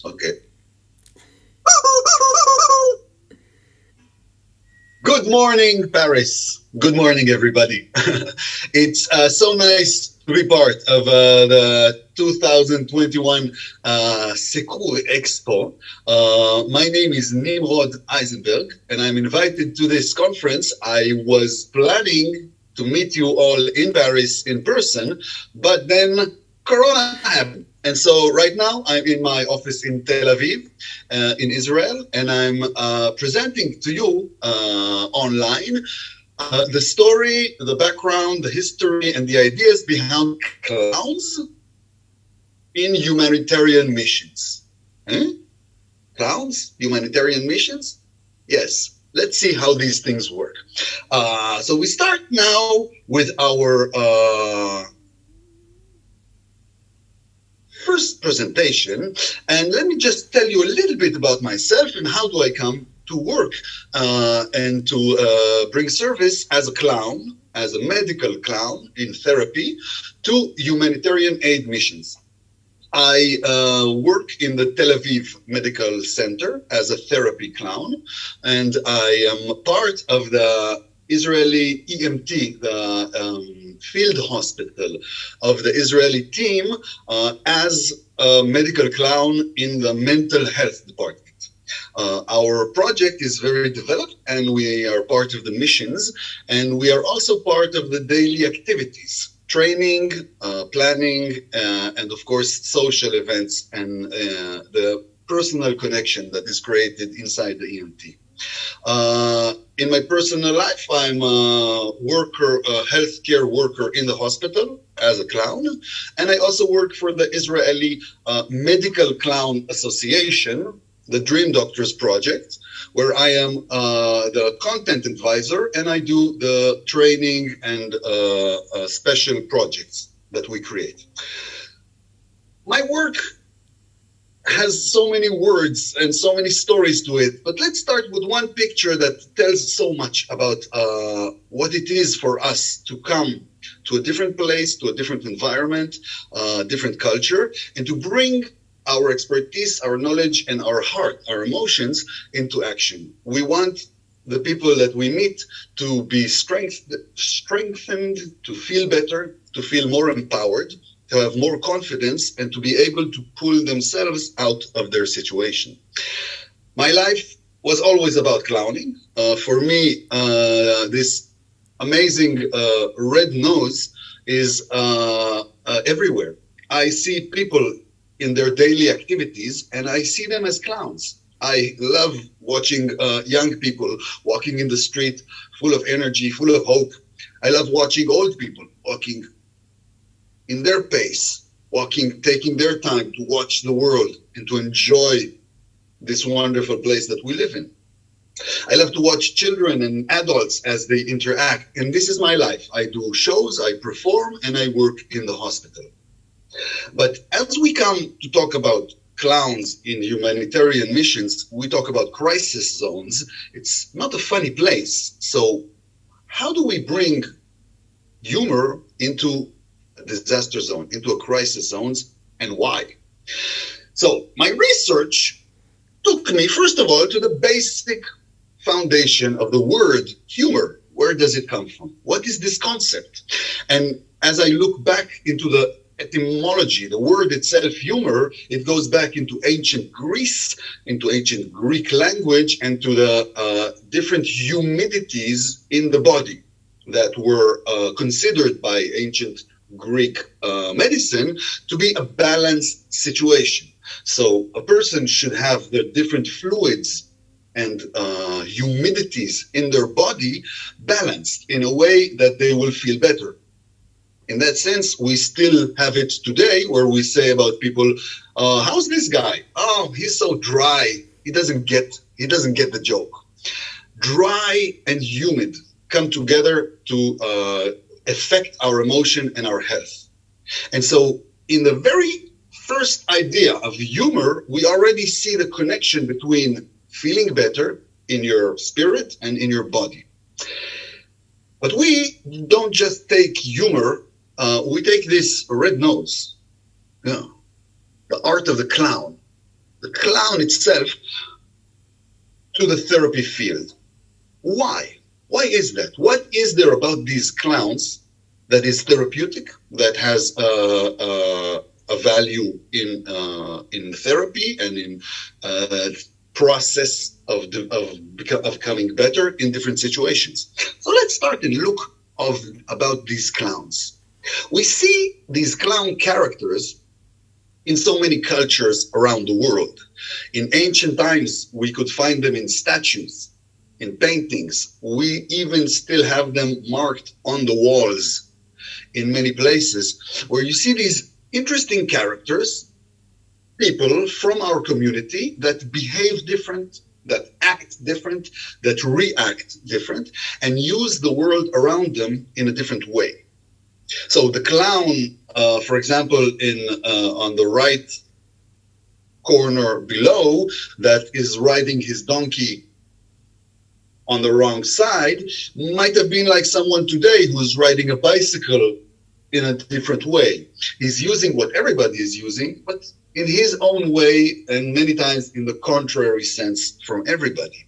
Okay. Good morning, Paris. Good morning, everybody. It's so nice to be part of the 2021 Secours Expo. My name is Nimrod Eisenberg, and I'm invited to this conference. I was planning to meet you all in Paris in person, but then Corona happened. And so right now I'm in my office in Tel Aviv, in Israel, and I'm presenting to you online the story, the background, the history, and the ideas behind clowns in humanitarian missions. Hmm? Clowns? Humanitarian missions? Yes. Let's see how these things work. So we start now with our first presentation, and let me just tell you a little bit about myself and how do I come to work and to bring service as a clown, as a medical clown in therapy to humanitarian aid missions. I work in the Tel Aviv Medical Center as a therapy clown, and I am part of the Israeli EMT, the field hospital of the Israeli team, as a medical clown in the mental health department. Our project is very developed, and we are part of the missions, and we are also part of the daily activities. Training, planning, and of course, social events and the personal connection that is created inside the EMT. In my personal life, I'm a worker, a healthcare worker in the hospital as a clown, and I also work for the Israeli Medical Clown Association, the Dream Doctors Project, where I am the content advisor and I do the training and special projects that we create. My work has so many words and so many stories to it, but let's start with one picture that tells so much about what it is for us to come to a different place, to a different environment, different culture, and to bring our expertise, our knowledge, and our heart, our emotions into action. We want the people that we meet to be strengthened, to feel better, to feel more empowered, to have more confidence, and to be able to pull themselves out of their situation. My life was always about clowning. For me, this amazing red nose is everywhere. I see people in their daily activities, and I see them as clowns. I love watching young people walking in the street, full of energy, full of hope. I love watching old people walking in their pace, walking, taking their time to watch the world and to enjoy this wonderful place that we live in. I love to watch children and adults as they interact, and this is my life. I do shows, I perform, and I work in the hospital. But as we come to talk about clowns in humanitarian missions, we talk about crisis zones. It's not a funny place. So how do we bring humor into a disaster zone, into a crisis zones, and why? So my research took me, first of all, to the basic foundation of the word humor. Where does it come from? What is this concept? And as I look back into the etymology, the word itself, humor, it goes back into ancient Greece, into ancient Greek language, and to the different humidities in the body that were considered by ancient Greek medicine to be a balanced situation. So a person should have the different fluids and humidities in their body balanced in a way that they will feel better. In that sense, we still have it today where we say about people, how's this guy? Oh, he's so dry. He doesn't get the joke. Dry and humid come together to affect our emotion and our health. And so in the very first idea of humor, we already see the connection between feeling better in your spirit and in your body. But we don't just take humor, we take this red nose, the art of the clown, the clown itself to the therapy field. Why? Why is that? What is there about these clowns that is therapeutic, that has a value in therapy and in process of becoming better in different situations? So let's start and look about these clowns. We see these clown characters in so many cultures around the world. In ancient times, we could find them in statues, in paintings. We even still have them marked on the walls in many places, where you see these interesting characters, people from our community that behave different, that act different, that react different, and use the world around them in a different way. So the clown, for example, on the right corner below, that is riding his donkey on the wrong side, might have been like someone today who's riding a bicycle in a different way. He's using what everybody is using, but in his own way, and many times in the contrary sense from everybody.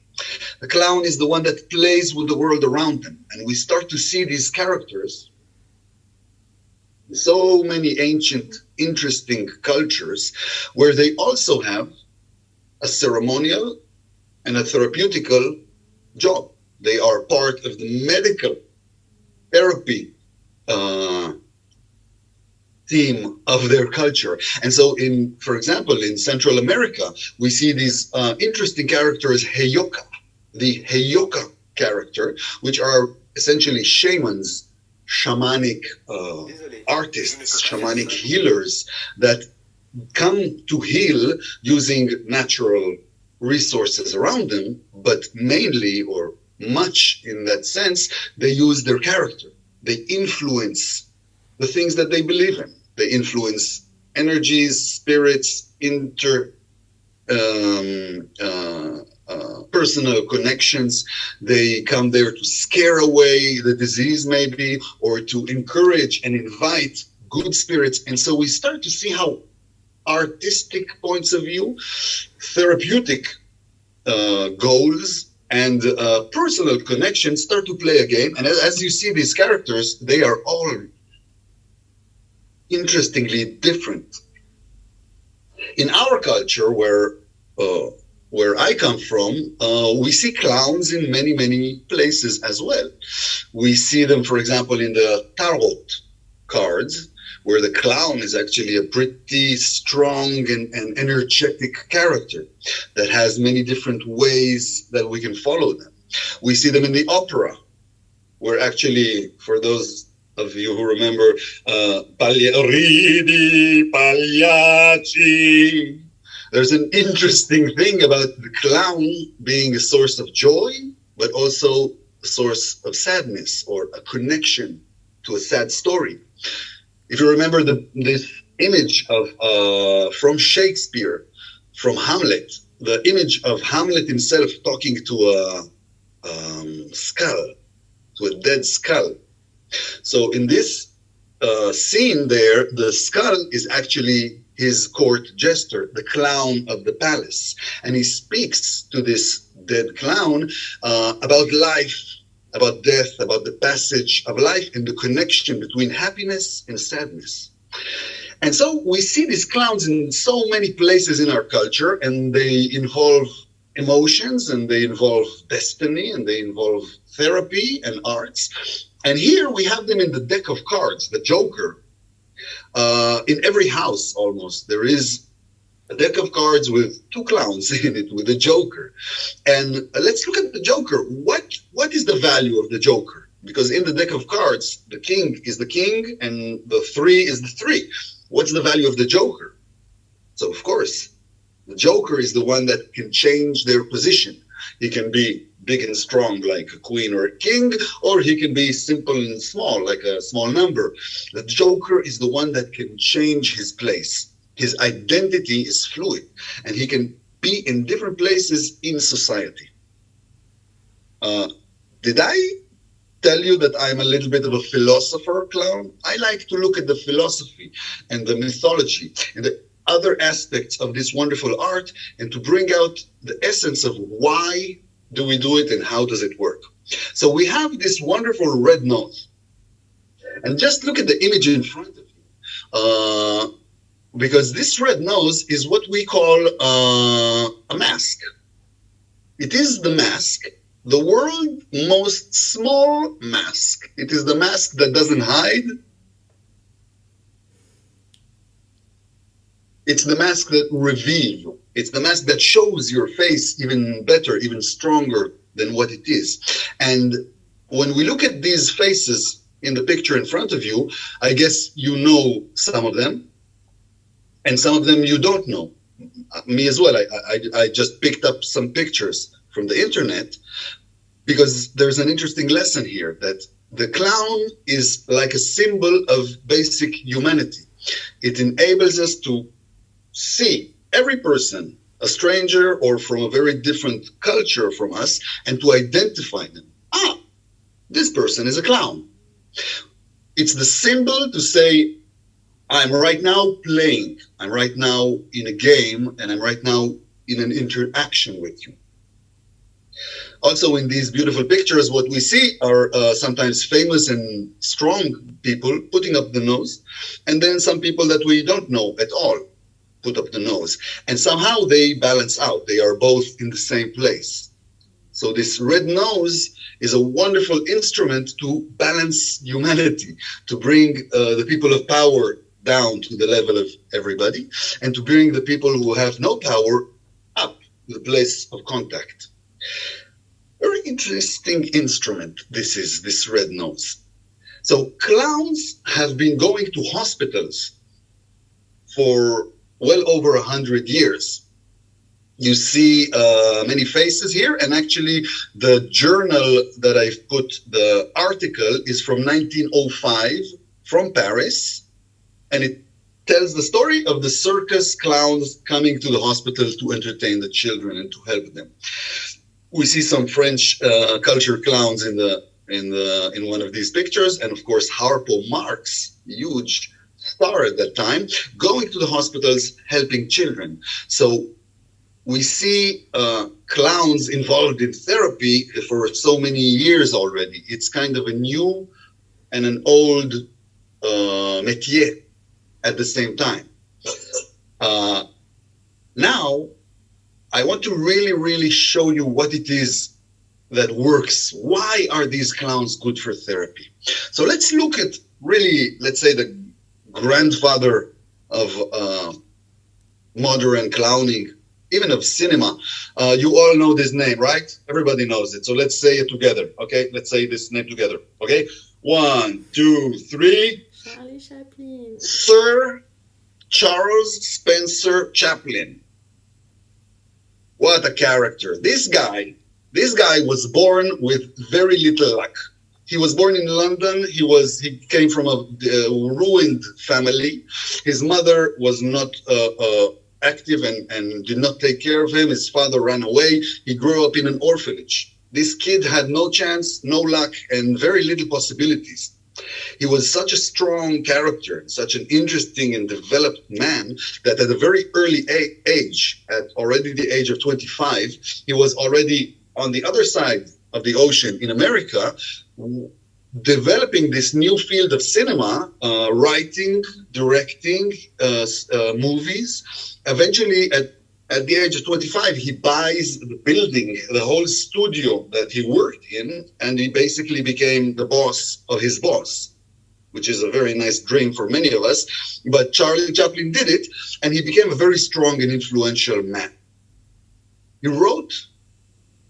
The clown is the one that plays with the world around him, and we start to see these characters in so many ancient, interesting cultures, where they also have a ceremonial and a therapeutical job. They are part of the medical therapy theme of their culture. And so for example, in Central America, we see these interesting characters, Heyoka, the Heyoka character, which are essentially shamans, shamanic artists, shamanic healers that come to heal using natural resources around them, but mainly, or much in that sense, they use their character. They influence the things that they believe in. They influence energies, spirits, personal connections. They come there to scare away the disease, maybe, or to encourage and invite good spirits. And so we start to see how artistic points of view, therapeutic goals, and personal connections start to play a game. And as you see these characters, they are all interestingly different. In our culture, where I come from, we see clowns in many, many places as well. We see them, for example, in the tarot cards, where the clown is actually a pretty strong and energetic character that has many different ways that we can follow them. We see them in the opera, where actually, for those of you who remember, Ridi Pagliacci, there's an interesting thing about the clown being a source of joy, but also a source of sadness, or a connection to a sad story. If you remember this image of from Shakespeare, from Hamlet, the image of Hamlet himself talking to a skull, to a dead skull. So in this scene there, the skull is actually his court jester, the clown of the palace. And he speaks to this dead clown about life, about death, about the passage of life, and the connection between happiness and sadness. And so we see these clowns in so many places in our culture, and they involve emotions, and they involve destiny, and they involve therapy and arts. And here we have them in the deck of cards, the Joker. In every house, almost, there is a deck of cards with two clowns in it, with a Joker. And let's look at the Joker. What is the value of the Joker? Because in the deck of cards, the king is the king and the three is the three. What's the value of the Joker? So, of course, the Joker is the one that can change their position. He can be big and strong like a queen or a king, or he can be simple and small like a small number. The Joker is the one that can change his place. His identity is fluid, and he can be in different places in society. Did I tell you that I'm a little bit of a philosopher clown? I like to look at the philosophy and the mythology and the other aspects of this wonderful art and to bring out the essence of why do we do it and how does it work. So we have this wonderful red nose. And just look at the image in front of you. Because this red nose is what we call a mask. It is the mask, the world's most small mask. It is the mask that doesn't hide. It's the mask that reveals you. It's the mask that shows your face even better, even stronger than what it is. And when we look at these faces in the picture in front of you, I guess you know some of them, and some of them you don't know. Me as well. I just picked up some pictures from the internet because there's an interesting lesson here that the clown is like a symbol of basic humanity. It enables us to see every person, a stranger or from a very different culture from us, and to identify them. Ah, this person is a clown. It's the symbol to say, I'm right now playing, I'm right now in a game, and I'm right now in an interaction with you. Also in these beautiful pictures, what we see are sometimes famous and strong people putting up the nose, and then some people that we don't know at all put up the nose. And somehow they balance out. They are both in the same place. So this red nose is a wonderful instrument to balance humanity, to bring the people of power down to the level of everybody, and to bring the people who have no power up to the place of contact. Very interesting instrument this is, this red nose. So clowns have been going to hospitals for well over 100 years. You see many faces here, and actually the journal that I've put the article is from 1905 from Paris, and it tells the story of the circus clowns coming to the hospital to entertain the children and to help them. We see some French culture clowns in one of these pictures, and of course Harpo Marx, huge star at that time, going to the hospitals helping children. So we see clowns involved in therapy for so many years already. It's kind of a new and an old métier at the same time. Now, I want to really show you what it is that works. Why are these clowns good for therapy? So let's look at really, let's say, the grandfather of modern clowning, even of cinema. You all know this name, right? Everybody knows it. So let's say it together, okay? Let's say this name together, okay? 1, 2, 3. Charlie Chaplin. Sir Charles Spencer Chaplin. What a character. This guy was born with very little luck. He was born in London. He came from a ruined family. His mother was not active and did not take care of him. His father ran away. He grew up in an orphanage. This kid had no chance, no luck, and very little possibilities. He was such a strong character, such an interesting and developed man, that at a very early age, at already the age of 25, he was already on the other side of the ocean in America, developing this new field of cinema, writing, directing movies. Eventually, at the age of 25, he buys the building, the whole studio that he worked in, and he basically became the boss of his boss, which is a very nice dream for many of us. But Charlie Chaplin did it, and he became a very strong and influential man. He wrote,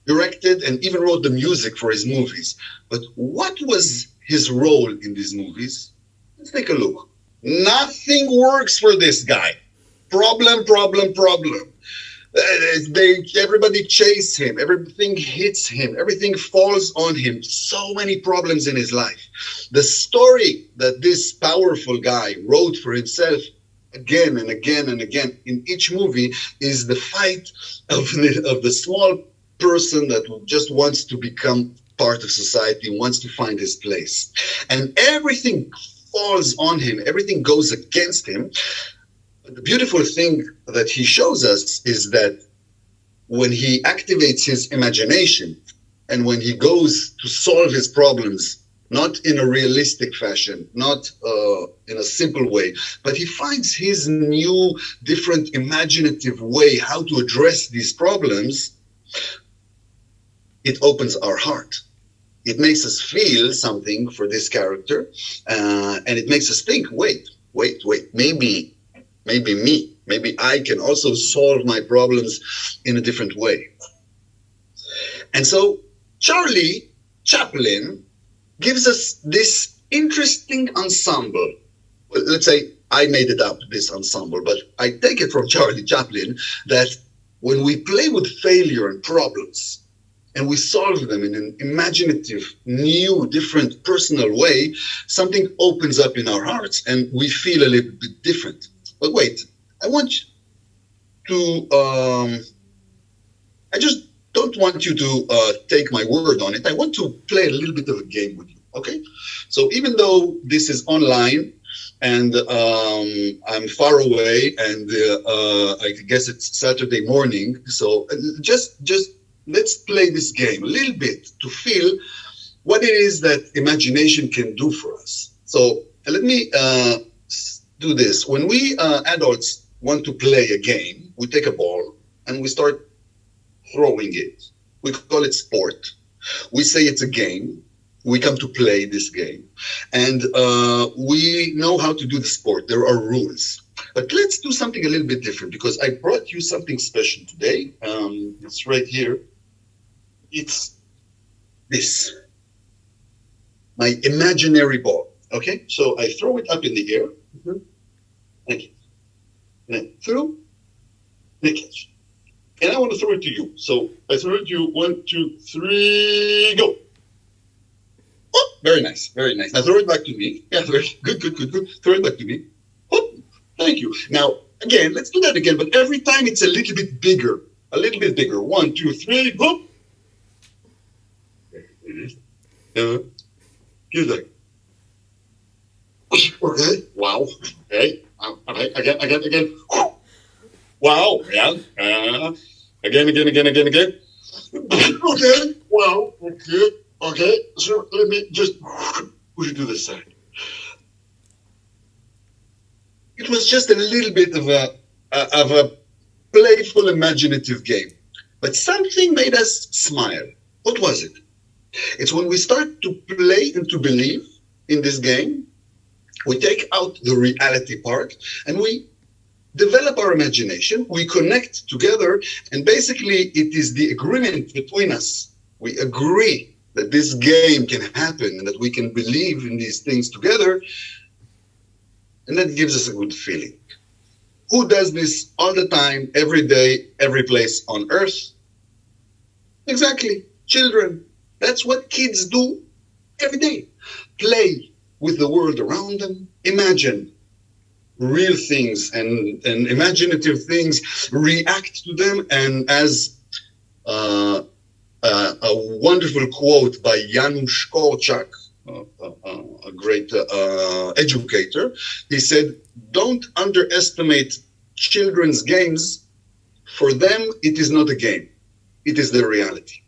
directed, and even wrote the music for his movies. But what was his role in these movies? Let's take a look. Nothing works for this guy. Problem. Everybody chase him. Everything hits him. Everything falls on him. So many problems in his life. The story that this powerful guy wrote for himself again and again and again in each movie is the fight of the small person that just wants to become part of society, wants to find his place. And everything falls on him. Everything goes against him. The beautiful thing that he shows us is that when he activates his imagination and when he goes to solve his problems, not in a realistic fashion, not in a simple way, but he finds his new, different, imaginative way how to address these problems, it opens our heart. It makes us feel something for this character, and it makes us think, wait, maybe me, maybe I can also solve my problems in a different way. And so Charlie Chaplin gives us this interesting ensemble. Well, let's say I made it up, this ensemble, but I take it from Charlie Chaplin that when we play with failure and problems and we solve them in an imaginative, new, different, personal way, something opens up in our hearts and we feel a little bit different. But wait, I want to, I just don't want you to take my word on it. I want to play a little bit of a game with you, okay? So even though this is online and I'm far away and I guess it's Saturday morning, so just let's play this game a little bit to feel what it is that imagination can do for us. So let me do this. When we adults want to play a game, we take a ball and we start throwing it. We call it sport. We say it's a game. We come to play this game. And we know how to do the sport. There are rules. But let's do something a little bit different because I brought you something special today. It's right here. It's this. My imaginary ball. Okay? So I throw it up in the air. Thank you. And I throw and I catch. And I want to throw it to you. So I throw it to you. 1, 2, 3, go. Oh, very nice, very nice. Now throw it back to me. Yeah, very good. Throw it back to me. Oh, thank you. Now, again, let's do that again, but every time it's a little bit bigger. A little bit bigger. 1, 2, 3, go. Here's that. Okay. Wow. Okay. Okay. Again. Wow. Yeah. Again. Okay. Wow. Okay. So let me just push it to the side. It was just a little bit of a playful, imaginative game, but something made us smile. What was it? It's when we start to play and to believe in this game, we take out the reality part and we develop our imagination, we connect together, and basically it is the agreement between us. We agree that this game can happen and that we can believe in these things together, and that gives us a good feeling. Who does this all the time, every day, every place on earth? Exactly, children. That's what kids do every day. Play with the world around them, imagine real things and imaginative things, react to them, and as a wonderful quote by Janusz Korczak, a great educator, he said, "Don't underestimate children's games. For them, it is not a game. It is their reality."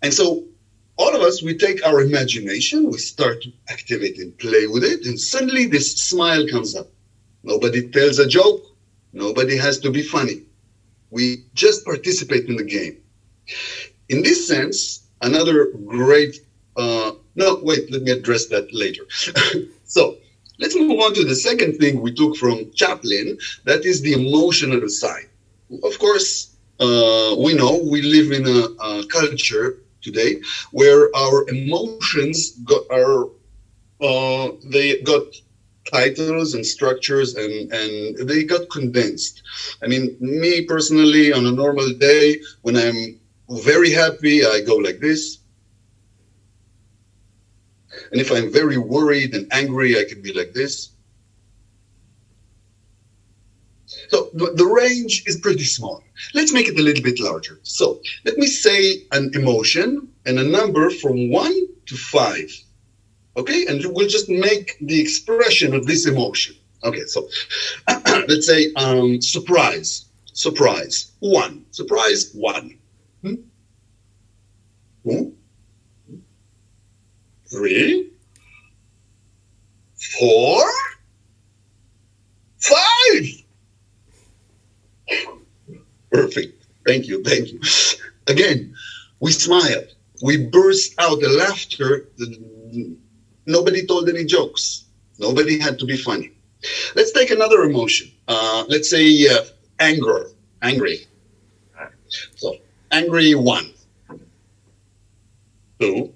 And so all of us, we take our imagination, we start to activate and play with it, and suddenly this smile comes up. Nobody tells a joke. Nobody has to be funny. We just participate in the game. In this sense, another great, let me address that later. So let's move on to the second thing we took from Chaplin, that is the emotional side. Of course, we know we live in a culture today where our emotions they got titles and structures and they got condensed. I mean, me personally, on a normal day, when I'm very happy, I go like this. And if I'm very worried and angry, I can be like this. So the range is pretty small. Let's make it a little bit larger. So let me say an emotion and a number from 1 to 5. Okay, and we'll just make the expression of this emotion. Okay, so let's say surprise. Surprise. One. Surprise. One. Hmm? Two. Three. Four. Five. Perfect. Thank you. Thank you. Again, we smiled. We burst out the laughter. Nobody told any jokes. Nobody had to be funny. Let's take another emotion. Let's say anger. Angry. So, angry. 1, 2,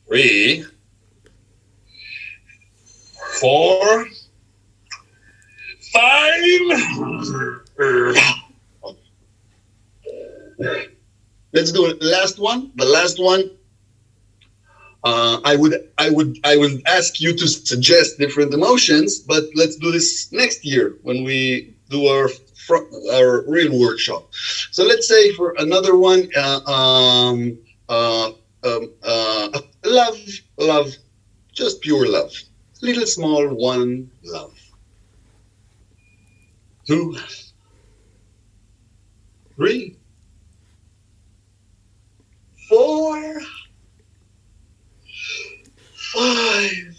3, 4, 5. Let's do it. Last one. The last one. I would ask you to suggest different emotions, but let's do this next year when we do our real workshop. So let's say for another one, love, just pure love, little small one, love. 2, 3, 4, 5.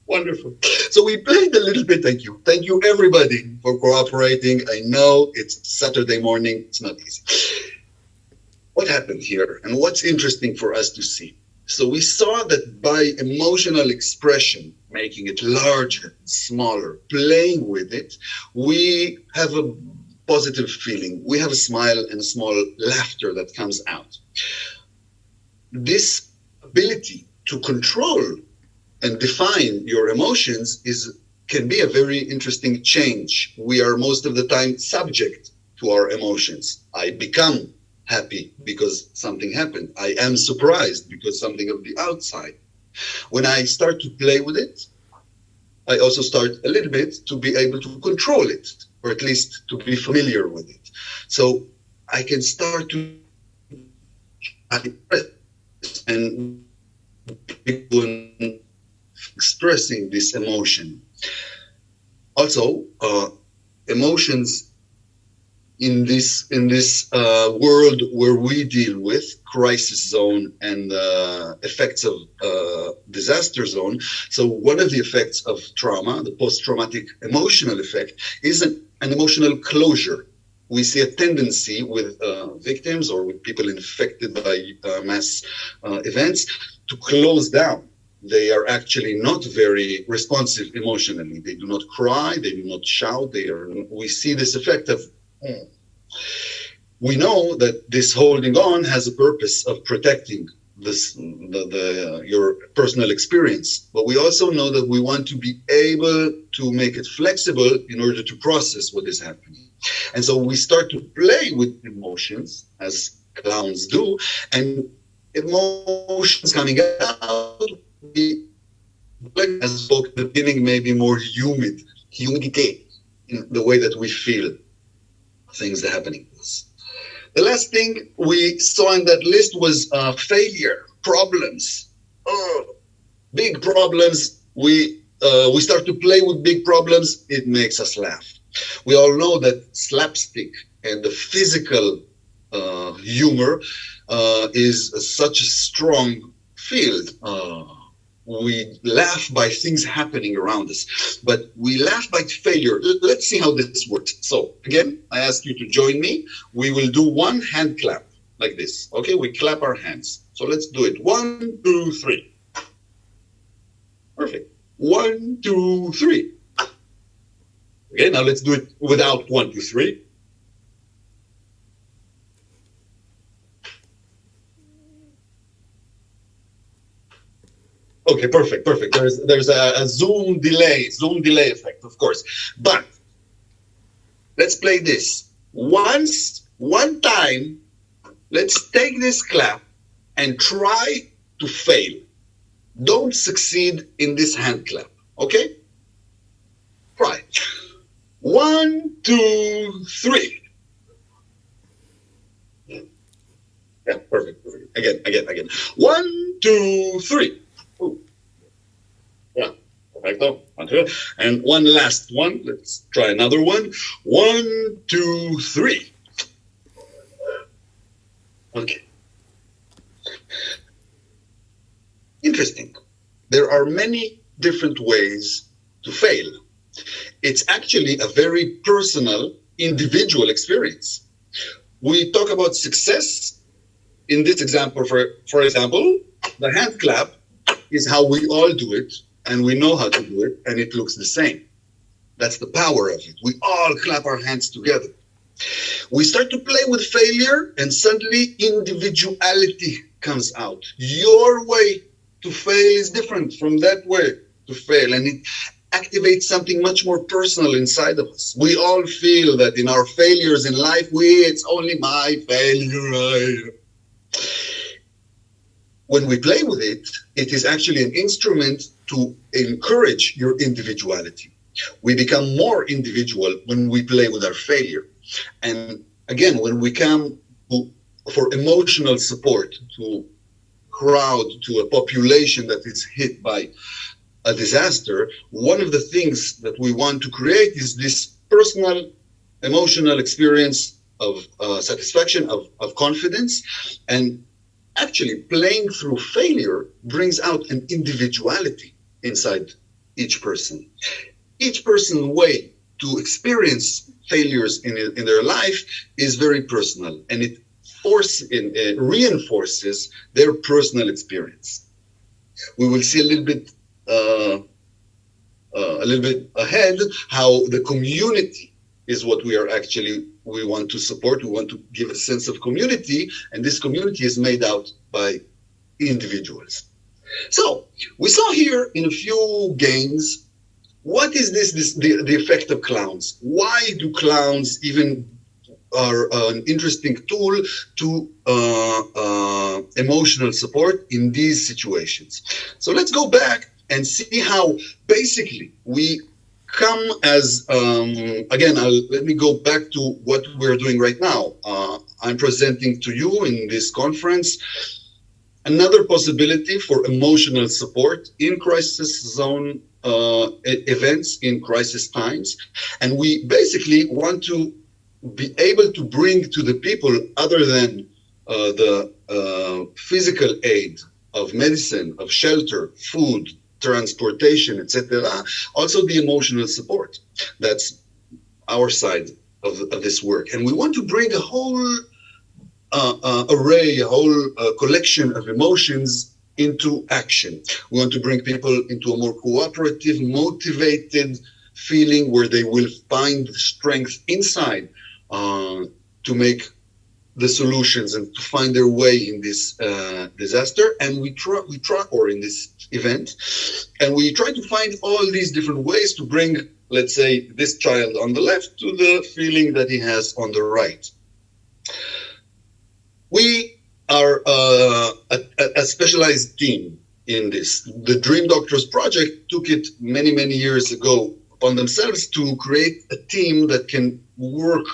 Wonderful. So we played a little bit. Thank you. Thank you, everybody, for cooperating. I know it's Saturday morning. It's not easy. What happened here and what's interesting for us to see? So we saw that by emotional expression, making it larger, smaller, playing with it, we have a positive feeling. We have a smile and a small laughter that comes out. This ability to control and define your emotions can be a very interesting change. We are most of the time subject to our emotions. I become happy because something happened. I am surprised because something of the outside. When I start to play with it, I also start a little bit to be able to control it, or at least to be familiar with it. So I can start to and expressing this emotion. Also, emotions in this world where we deal with crisis zone and effects of disaster zone. So one of the effects of trauma, the post-traumatic emotional effect, is an emotional closure. We see a tendency with victims or with people infected by mass events to close down. They are actually not very responsive emotionally. They do not cry. They do not shout. We see this effect of. We know that this holding on has a purpose of protecting your personal experience, but we also know that we want to be able to make it flexible in order to process what is happening. And so we start to play with emotions, as clowns do, and emotions coming out, as spoke at the beginning, maybe more humidity in the way that we feel things that are happening to us. The last thing we saw in that list was failure, problems, big problems. We start to play with big problems. It makes us laugh. We all know that slapstick and the physical humor is such a strong field. We laugh by things happening around us, but we laugh by failure. Let's see how this works. So again, I ask you to join me. We will do one hand clap like this. Okay, we clap our hands. So let's do it. 1, 2, 3. Perfect. 1, 2, 3. Okay, now let's do it without 1, 2, 3. Okay, perfect. There's a zoom delay effect, of course. But let's play this. One time, let's take this clap and try to fail. Don't succeed in this hand clap, okay? Try. 1, 2, 3. Yeah, perfect. Again. 1, 2, 3. Ooh. Yeah, perfecto. 1, 2. And one last one. Let's try another one. 1, 2, 3. Okay. Interesting. There are many different ways to fail. It's actually a very personal, individual experience. We talk about success in this example. For example, the hand clap is how we all do it, and we know how to do it, and it looks the same. That's the power of it. We all clap our hands together. We start to play with failure, and suddenly individuality comes out. Your way to fail is different from that way to fail, and it activates something much more personal inside of us. We all feel that in our failures in life, it's only my failure. When we play with it, it is actually an instrument to encourage your individuality. We become more individual when we play with our failure. And again, when we come for emotional support to crowd, to a population that is hit by a disaster, one of the things that we want to create is this personal, emotional experience of satisfaction, of confidence. And actually, playing through failure brings out an individuality inside each person. Each person's way to experience failures in their life is very personal, and it reinforces their personal experience. We will see a little bit ahead how the community is what we want to support. We want to give a sense of community, and this community is made out by individuals. So we saw here in a few games, what is the effect of clowns? Why do clowns even are an interesting tool to emotional support in these situations? So let's go back and see how basically we come as, again, let me go back to what we're doing right now. I'm presenting to you in this conference another possibility for emotional support in crisis zone events, in crisis times. And we basically want to be able to bring to the people, other than the physical aid of medicine, of shelter, food, transportation, etc., also the emotional support. That's our side of this work. And we want to bring a whole array, a whole collection of emotions into action. We want to bring people into a more cooperative, motivated feeling where they will find strength inside to make the solutions and to find their way in this disaster. And we try, or in this event, and we try to find all these different ways to bring, let's say, this child on the left to the feeling that he has on the right. We are a specialized team in this. The Dream Doctors Project took it many, many years ago upon themselves to create a team that can work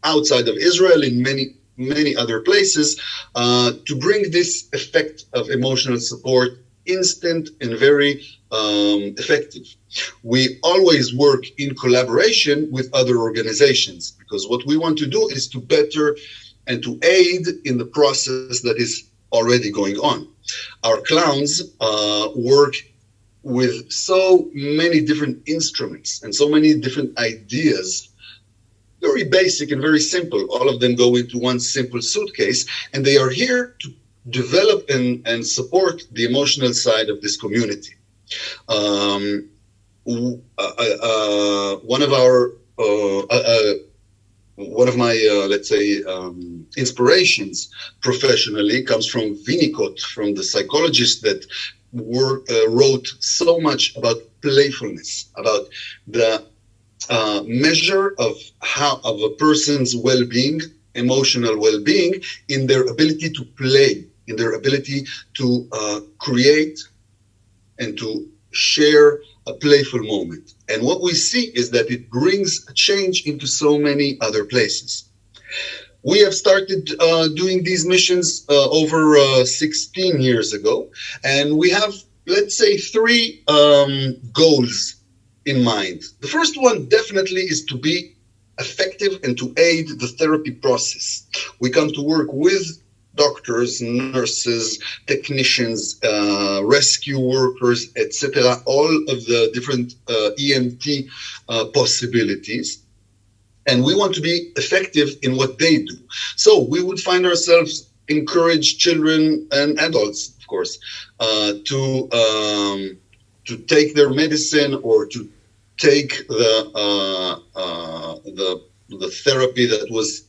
outside of Israel in many, many other places to bring this effect of emotional support instant and very effective. We always work in collaboration with other organizations, because what we want to do is to better and to aid in the process that is already going on. Our clowns work with so many different instruments and so many different ideas, very basic and very simple. All of them go into one simple suitcase, and they are here to develop and support the emotional side of this community. One of my, let's say, inspirations professionally comes from Winnicott, from the psychologist that wrote so much about playfulness, about the measure of a person's well-being, emotional well-being, in their ability to play, in their ability to create and to share a playful moment. And what we see is that it brings a change into so many other places. We have started doing these missions over 16 years ago, and we have, let's say, three goals in mind. The first one definitely is to be effective and to aid the therapy process. We come to work with doctors, nurses, technicians, rescue workers, etc., all of the different EMT possibilities. And we want to be effective in what they do. So we would find ourselves encourage children and adults, of course, to take their medicine or to take the therapy that was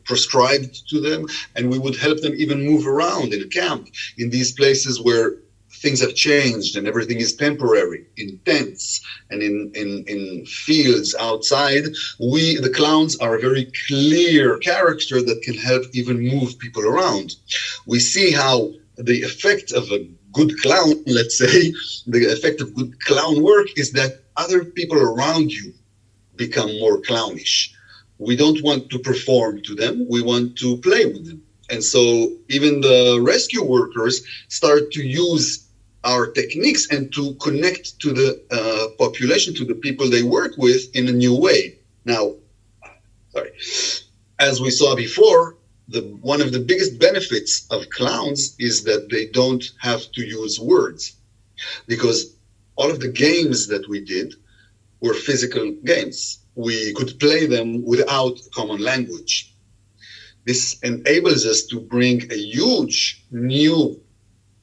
prescribed to them, and we would help them even move around in a camp in these places where things have changed and everything is temporary, in tents and in fields outside. We, the clowns, are a very clear character that can help even move people around. We see how the effect of a good clown, let's say, the effect of good clown work is that other people around you become more clownish. We don't want to perform to them, we want to play with them. And so even the rescue workers start to use our techniques and to connect to the population, to the people they work with in a new way. Now, as we saw before, one of the biggest benefits of clowns is that they don't have to use words, because all of the games that we did were physical games. We could play them without common language. This enables us to bring a huge new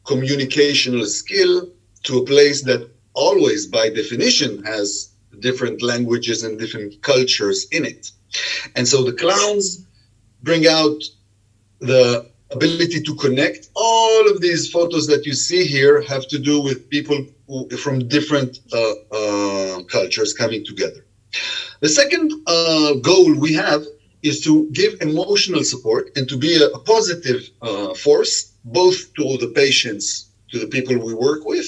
communicational skill to a place that always, by definition, has different languages and different cultures in it. And so the clowns bring out the ability to connect. All of these photos that you see here have to do with people from different cultures coming together. The second goal we have is to give emotional support and to be a positive force, both to the patients, to the people we work with,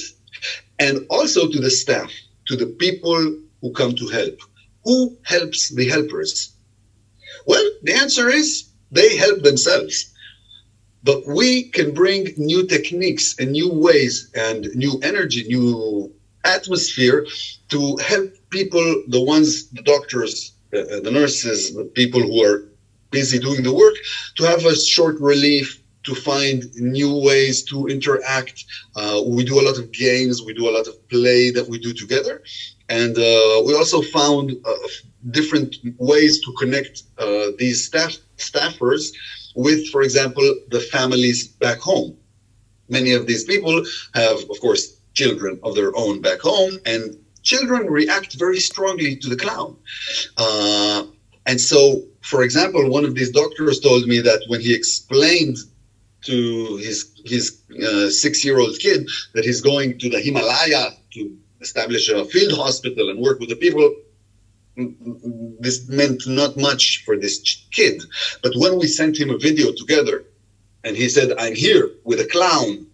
and also to the staff, to the people who come to help. Who helps the helpers? Well, the answer is they help themselves. But we can bring new techniques and new ways and new energy, new atmosphere to help people, the ones, the doctors, the nurses, the people who are busy doing the work, to have a short relief, to find new ways to interact. We do a lot of games, we do a lot of play that we do together. And we also found different ways to connect these staffers with, for example, the families back home. Many of these people have, of course, children of their own back home, and children react very strongly to the clown. And so, for example, one of these doctors told me that when he explained to his 6-year-old kid that he's going to the Himalaya to establish a field hospital and work with the people, this meant not much for this kid. But when we sent him a video together and he said, I'm here with a clown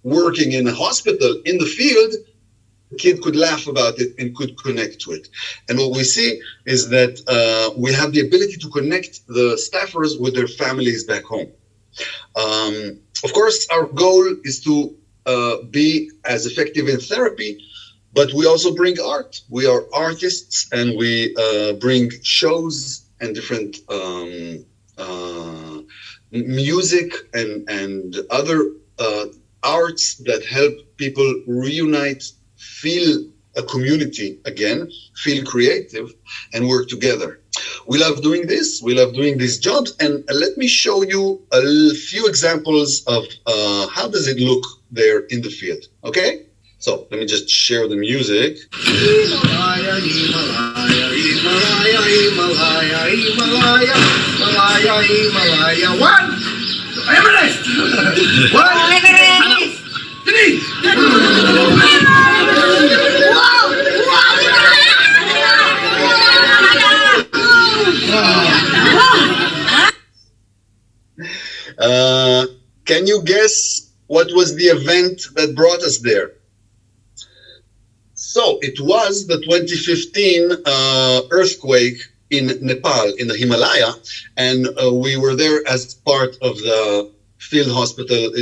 working in a hospital in the field, the kid could laugh about it and could connect to it. And what we see is that we have the ability to connect the staffers with their families back home. Of course, our goal is to be as effective in therapy, but we also bring art. We are artists, and we bring shows and different music and other arts that help people reunite, feel a community again, feel creative, and work together. We love doing this. We love doing these jobs. And let me show you a few examples of how does it look there in the field. Okay? So let me just share the music. Himalaya, Himalaya, Himalaya, Himalaya, Himalaya, Himalaya, Himalaya. One, Everest. One, Everest. Three. Can you guess what was the event that brought us there? So it was the 2015 earthquake in Nepal, in the Himalaya, and we were there as part of the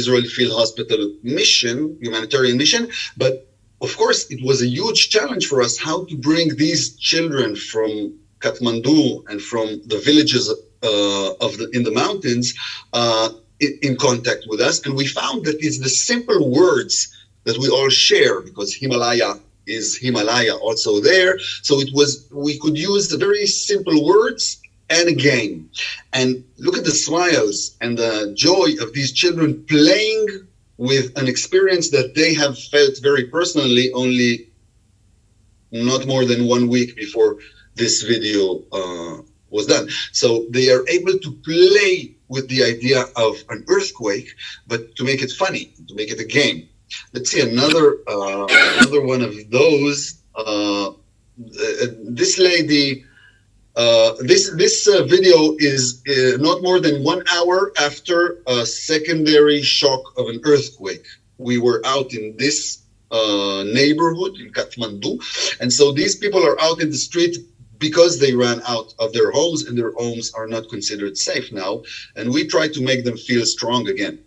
Israeli field hospital mission, humanitarian mission. But of course, it was a huge challenge for us how to bring these children from Kathmandu and from the villages in the mountains in contact with us. And we found that it's the simple words that we all share, because Himalaya is Himalaya also there. So we could use the very simple words and a game. And look at the smiles and the joy of these children playing with an experience that they have felt very personally only not more than 1 week before this video was done. So they are able to play with the idea of an earthquake, but to make it funny, to make it a game. Let's see another one of those. This lady, this video is not more than 1 hour after a secondary shock of an earthquake. We were out in this neighborhood in Kathmandu, and so these people are out in the street because they ran out of their homes, and their homes are not considered safe now, and we try to make them feel strong again.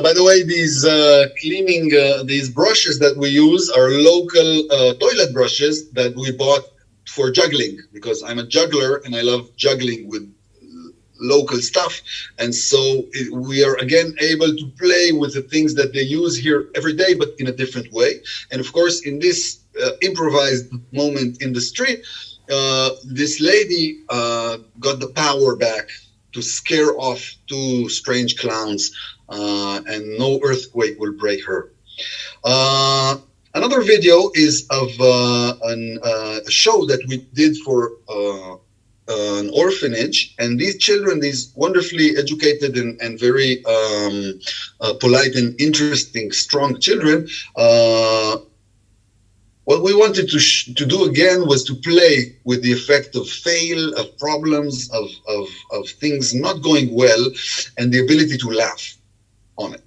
By the way, these cleaning, these brushes that we use are local toilet brushes that we bought for juggling, because I'm a juggler and I love juggling with local stuff. And so we are again able to play with the things that they use here every day, but in a different way. And of course, in this improvised moment in the street, this lady got the power back to scare off 2 strange clowns, and no earthquake will break her. Another video is of a show that we did for an orphanage, and these children, these wonderfully educated and very polite and interesting, strong children, what we wanted to do again was to play with the effect of fail, of problems, of things not going well, and the ability to laugh on it.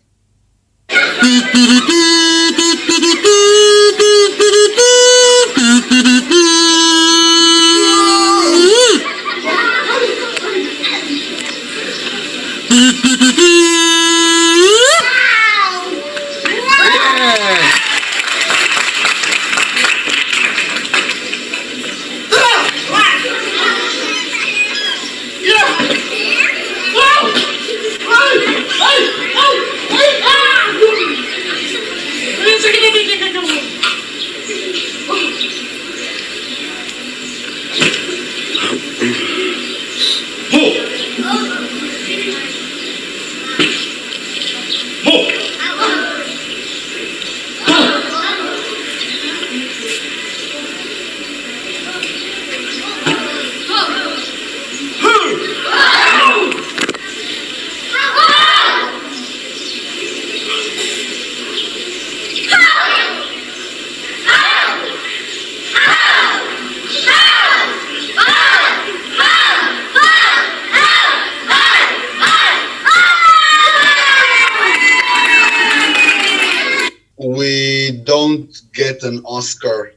We don't get an Oscar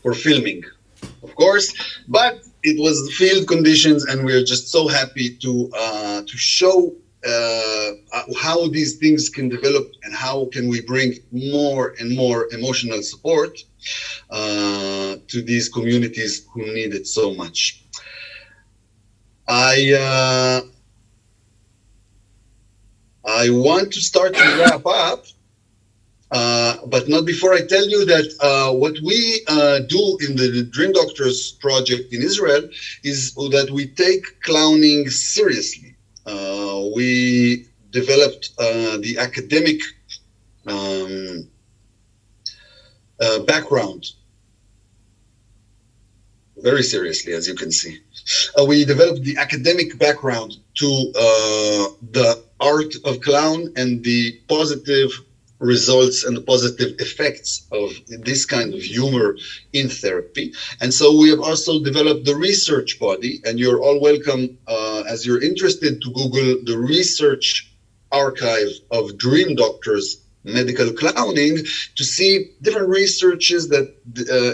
for filming, of course, but it was field conditions, and we're just so happy to show how these things can develop and how can we bring more and more emotional support to these communities who need it so much. I want to start to wrap up. But not before I tell you that what we do in the Dream Doctors project in Israel is that we take clowning seriously. We developed the academic background very seriously, as you can see. We developed the academic background to the art of clown and the positive results and the positive effects of this kind of humor in therapy. And so we have also developed the research body, and you're all welcome, as you're interested, to Google the research archive of Dream Doctors medical clowning to see different researches that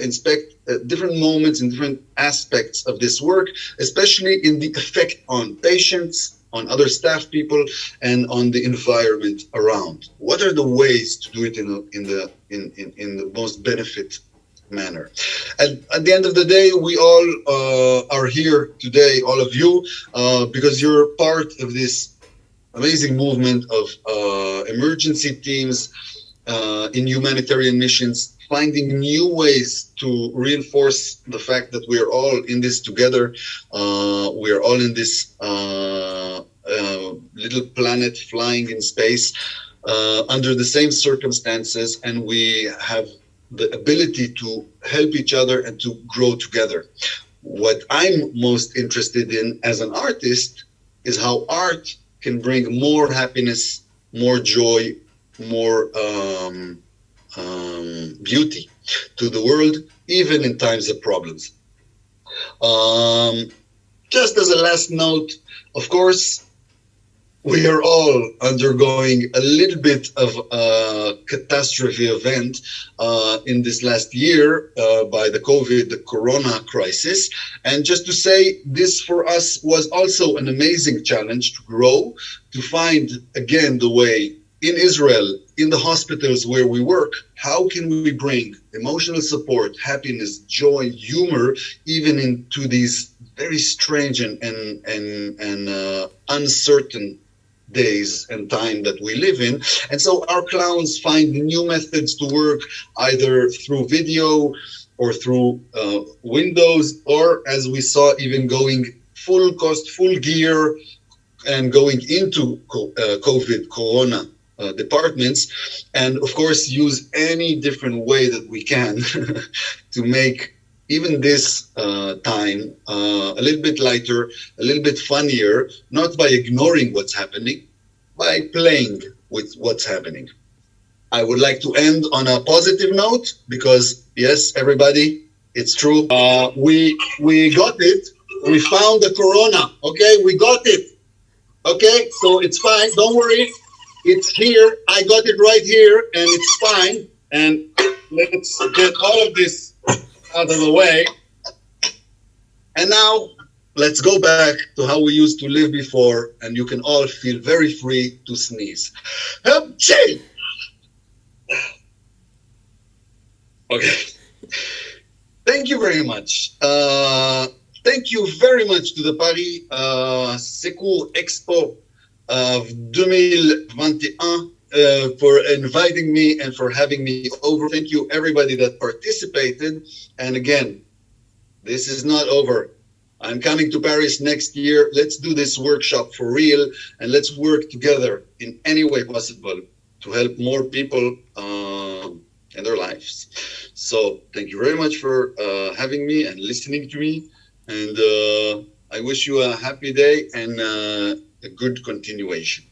inspect different moments and different aspects of this work, especially in the effect on patients, on other staff people, and on the environment around. What are the ways to do it in the most benefit manner? And at the end of the day, we all are here today, all of you, because you're part of this amazing movement of emergency teams in humanitarian missions, finding new ways to reinforce the fact that we are all in this together. We are all in this little planet flying in space under the same circumstances, and we have the ability to help each other and to grow together. What I'm most interested in as an artist is how art can bring more happiness, more joy, more beauty to the world, even in times of problems. Just as a last note, of course, we are all undergoing a little bit of a catastrophe event in this last year by the corona crisis. And just to say, this for us was also an amazing challenge to grow, to find again the way in Israel, in the hospitals where we work, how can we bring emotional support, happiness, joy, humor, even into these very strange and uncertain days and time that we live in. And so our clowns find new methods to work, either through video or through windows, or as we saw, even going full cost, full gear, and going into corona departments, and of course use any different way that we can to make even this time a little bit lighter, a little bit funnier, not by ignoring what's happening, by playing with what's happening. I would like to end on a positive note because, yes, everybody, it's true. We got it. We found the corona. Okay, we got it. Okay, so it's fine. Don't worry. It's here. I got it right here, and it's fine. And let's get all of this out of the way. And now let's go back to how we used to live before, and you can all feel very free to sneeze. Okay. Thank you very much. Thank you very much to the Paris Secours Expo of 2021 for inviting me and for having me over. Thank you everybody that participated. And again, this is not over. I'm coming to Paris next year. Let's do this workshop for real, and let's work together in any way possible to help more people in their lives. So thank you very much for having me and listening to me. And I wish you a happy day and a good continuation.